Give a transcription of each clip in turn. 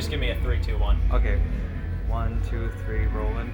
just give me a 3, 2, 1. Okay. 1, 2, 3, rolling.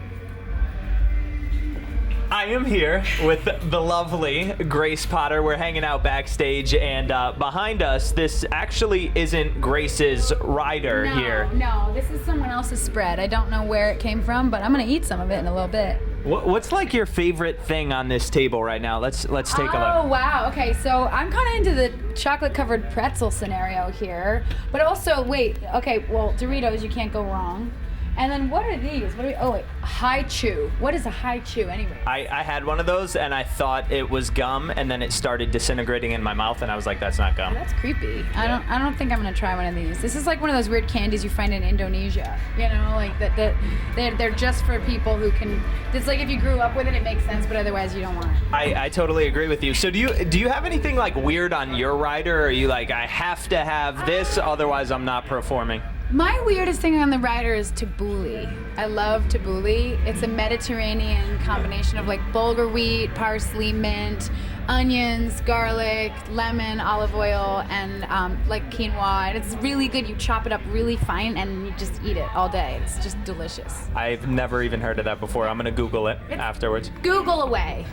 I am here with the lovely Grace Potter. We're hanging out backstage, and behind us, this actually isn't Grace's rider here. No, this is someone else's spread. I don't know where it came from, but I'm gonna eat some of it in a little bit. What's like your favorite thing on this table right now? Let's take a look. Oh wow. Okay, so I'm kind of into the chocolate-covered pretzel scenario here, but also wait. Okay, well Doritos, you can't go wrong. And then what are these? What are we, oh wait, high chew. What is a high chew anyway? I had one of those and I thought it was gum, and then it started disintegrating in my mouth, and I was like, that's not gum. That's creepy. Yeah. I don't think I'm gonna try one of these. This is like one of those weird candies you find in Indonesia. You know, like that they're just for people who can. It's like if you grew up with it, it makes sense, but otherwise you don't want it. I totally agree with you. So do you have anything like weird on your rider, or are you like, I have to have this, otherwise I'm not performing? My weirdest thing on the rider is tabbouleh. I love tabbouleh. It's a Mediterranean combination of like bulgur wheat, parsley, mint, onions, garlic, lemon, olive oil, and like quinoa. And it's really good. You chop it up really fine and you just eat it all day. It's just delicious. I've never even heard of that before. I'm gonna Google it afterwards. Google away.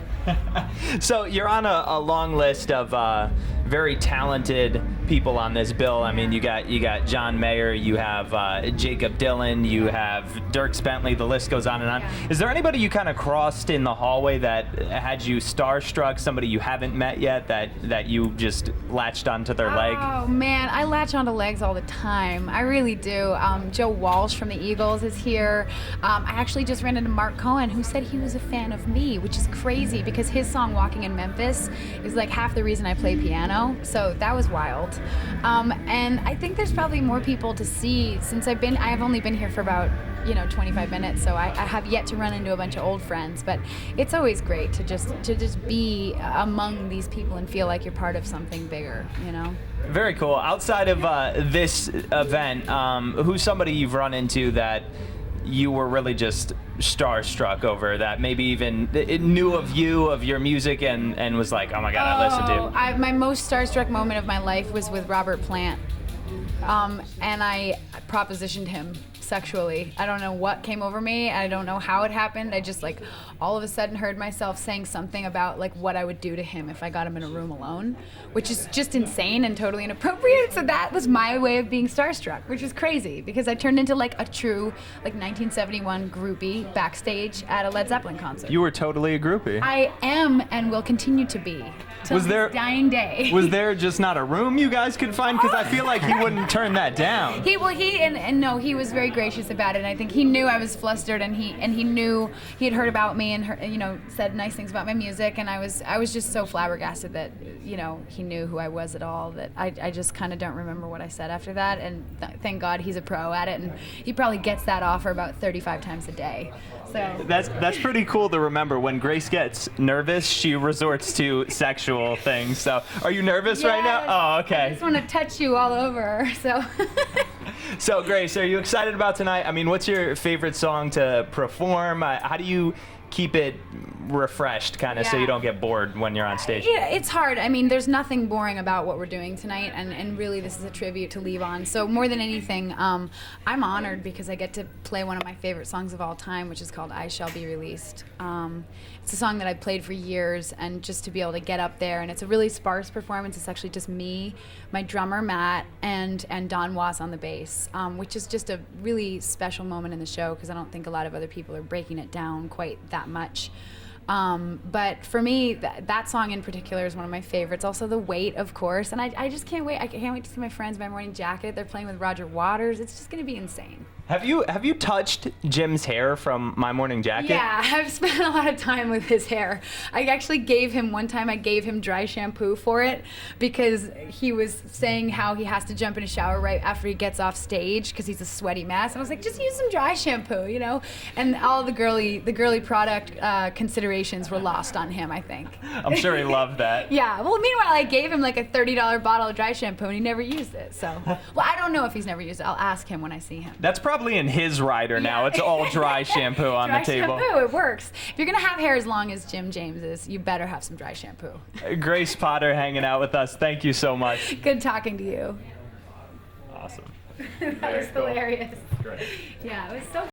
So you're on a long list of very talented people on this bill. I mean, you got John Mayer, you have Jacob Dylan, you have Dierks Bentley. The list goes on and on. Yeah. Is there anybody you kind of crossed in the hallway that had you starstruck? Somebody you haven't met yet that you just latched onto their leg? Oh man, I latch onto legs all the time. I really do. Joe Walsh from the Eagles is here. I actually just ran into Mark Cohen, who said he was a fan of me, which is crazy because his song "Walking in Memphis" is like half the reason I play piano. So that was wild. And I think there's probably more people to see since I have only been here for about 25 minutes, so I have yet to run into a bunch of old friends, but it's always great to just be among these people and feel like you're part of something bigger, Very cool. Outside of this event, who's somebody you've run into that you were really just starstruck over, that maybe even it knew of you, of your music, and was like, oh my God, I listened to you? My most starstruck moment of my life was with Robert Plant, and I propositioned him sexually. I don't know what came over me. I don't know how it happened. I just like all of a sudden heard myself saying something about like what I would do to him if I got him in a room alone, which is just insane and totally inappropriate. So that was my way of being starstruck, which is crazy because I turned into like a true like 1971 groupie backstage at a Led Zeppelin concert. You were totally a groupie. I am and will continue to be. Till Was there his dying day? Was there just not a room you guys could find? Because I feel like he wouldn't turn that down. He he was very gracious about it. And I think he knew I was flustered, and he knew he had heard about me and said nice things about my music, and I was just so flabbergasted that he knew who I was at all, that I just kind of don't remember what I said after that. And thank God he's a pro at it, and he probably gets that offer about 35 times a day. So that's pretty cool to remember. When Grace gets nervous, she resorts to sexual things. So are you nervous right now? Oh, okay. I just want to touch you all over. So. So Grace, are you excited about tonight? I mean, what's your favorite song to perform? How do you keep it refreshed, kind of, so you don't get bored when you're on stage? Yeah, it's hard. I mean, there's nothing boring about what we're doing tonight, and really this is a tribute to Levon. So more than anything, I'm honored because I get to play one of my favorite songs of all time, which is called I Shall Be Released. It's a song that I've played for years, and just to be able to get up there, and it's a really sparse performance. It's actually just me, my drummer Matt, and Don Was on the bass, which is just a really special moment in the show because I don't think a lot of other people are breaking it down quite that much. But for me, that song in particular is one of my favorites. Also The Weight, of course, and I just can't wait. I can't wait to see my friends by Morning Jacket. They're playing with Roger Waters. It's just going to be insane. Have you touched Jim's hair from My Morning Jacket? Yeah, I've spent a lot of time with his hair. I actually gave him dry shampoo for it because he was saying how he has to jump in a shower right after he gets off stage because he's a sweaty mess. And I was like, just use some dry shampoo, And all the girly product considerations were lost on him, I think. I'm sure he loved that. Yeah. Well, meanwhile, I gave him like a $30 bottle of dry shampoo and he never used it. So, well, I don't know if he's never used it. I'll ask him when I see him. That's probably in his rider now. It's all dry shampoo on the table. Dry shampoo, it works. If you're gonna have hair as long as Jim James's, you better have some dry shampoo. Grace Potter hanging out with us. Thank you so much. Good talking to you. Awesome. That was cool. hilarious. Great. Yeah, it was so